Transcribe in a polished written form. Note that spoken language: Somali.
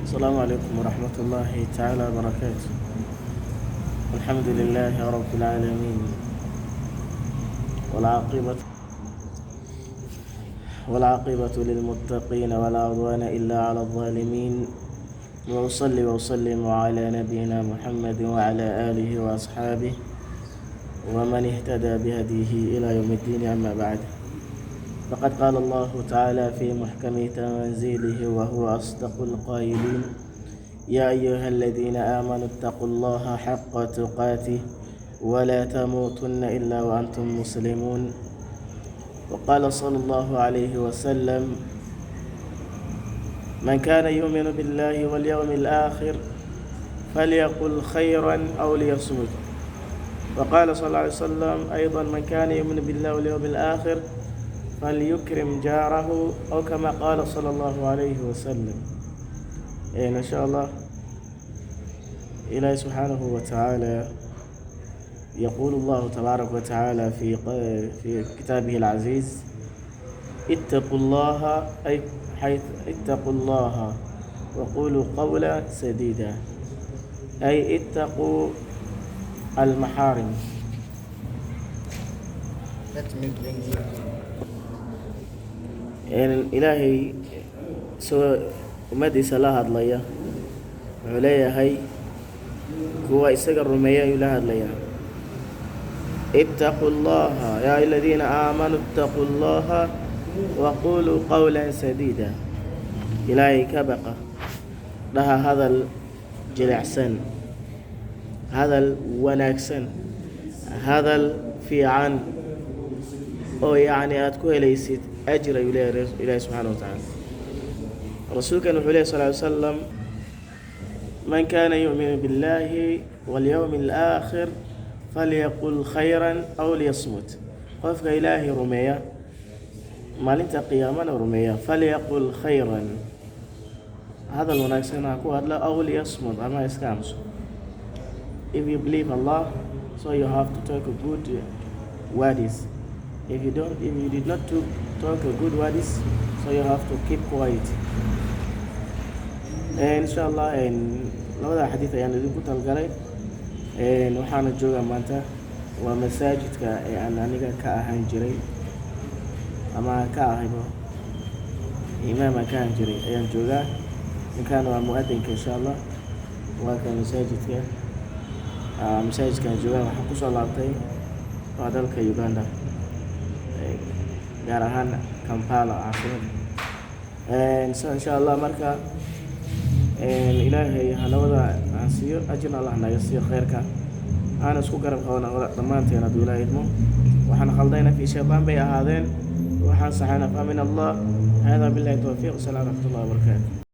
السلام عليكم ورحمة الله تعالى وبركاته. الحمد لله رب العالمين، والعاقبة للمتقين ولا عدوان إلا على الظالمين. وأصلي وأسلم على نبينا محمد وعلى آله وأصحابه ومن اهتدى بهديه إلى يوم الدين. أما بعد، فقد قال الله تعالى في محكم تنزيله وهو أصدق القائلين: يا أيها الذين آمنوا اتقوا الله حق تقاته ولا تموتن إلا وأنتم مسلمون. وقال صلى الله عليه وسلم: من كان يؤمن بالله واليوم الآخر فليقل خيرا أو ليصمت. وقال صلى الله عليه وسلم أيضا: من كان يؤمن بالله واليوم الآخر فليكرم جاره، أو كما قال صلى الله عليه وسلم. إن شاء الله إلهي سبحانه وتعالى يقول الله تبارك وتعالى في كتابه العزيز: اتقوا الله، أي حيث اتقوا الله وقولوا قولا سديدا، أي اتقوا المحارم. إلهي ummadiisa la hadlaya wuxuu leeyahay kuwa isaga rumeeya ayuu la hadlayaa: ittaqu llaha yaa ayuha aladiina aamanuu ittaqu llaha waquluu qawlan sadiida. ilaahay ka baqa, dhaha hadal jilicsan, hadal wanaagsan, hadal fiican oo yacni aad ku helaysid ajir ayuu leeyahay ilaahay subxaana wa tacaala. rasuulkan wuxuu lehy sal ly slam: man kaana yu'minu biاllaahi walyowmi alaakhir falyaqul khayran aw liyasmut. qofka ilaahay rumeeya maalinta qiyaamana rumeeya, falyaqul khayran, hadal wanaagsan ha ku hadla, aw liyasmut, ama iska aamuso. If you believe Allah, so you have to talk a good words. If you did not talk a good words, so you have to keep quiet. insha Allah labada xadiid ayaan idinku talgalay. waxaana joogaa maanta waa masaajidka aan aniga ka ahaan jiray, ama ka ahaybo imaama ka ahaan jiray ayaan joogaa. ninkan waa muadinka insha Allah. waa ka masaajidkan joogaa. waxaan kusoo laabtay waa dalka Uganda, gaar ahaan Kampala caasimada. insha Allah marka ilaahay hanawada aan siiyo ajirna Allah naga siiyo khayrka aan isku garab qabana dhammaanteen hadduu ilaahay idmo. waxaan khaldayna fi shaydaan bay ahaadeen, waxaan saxayna fa min Allah. hada billahi tawfiiq. assalaamu calaykum wa rahmatullahi wa barakatuh.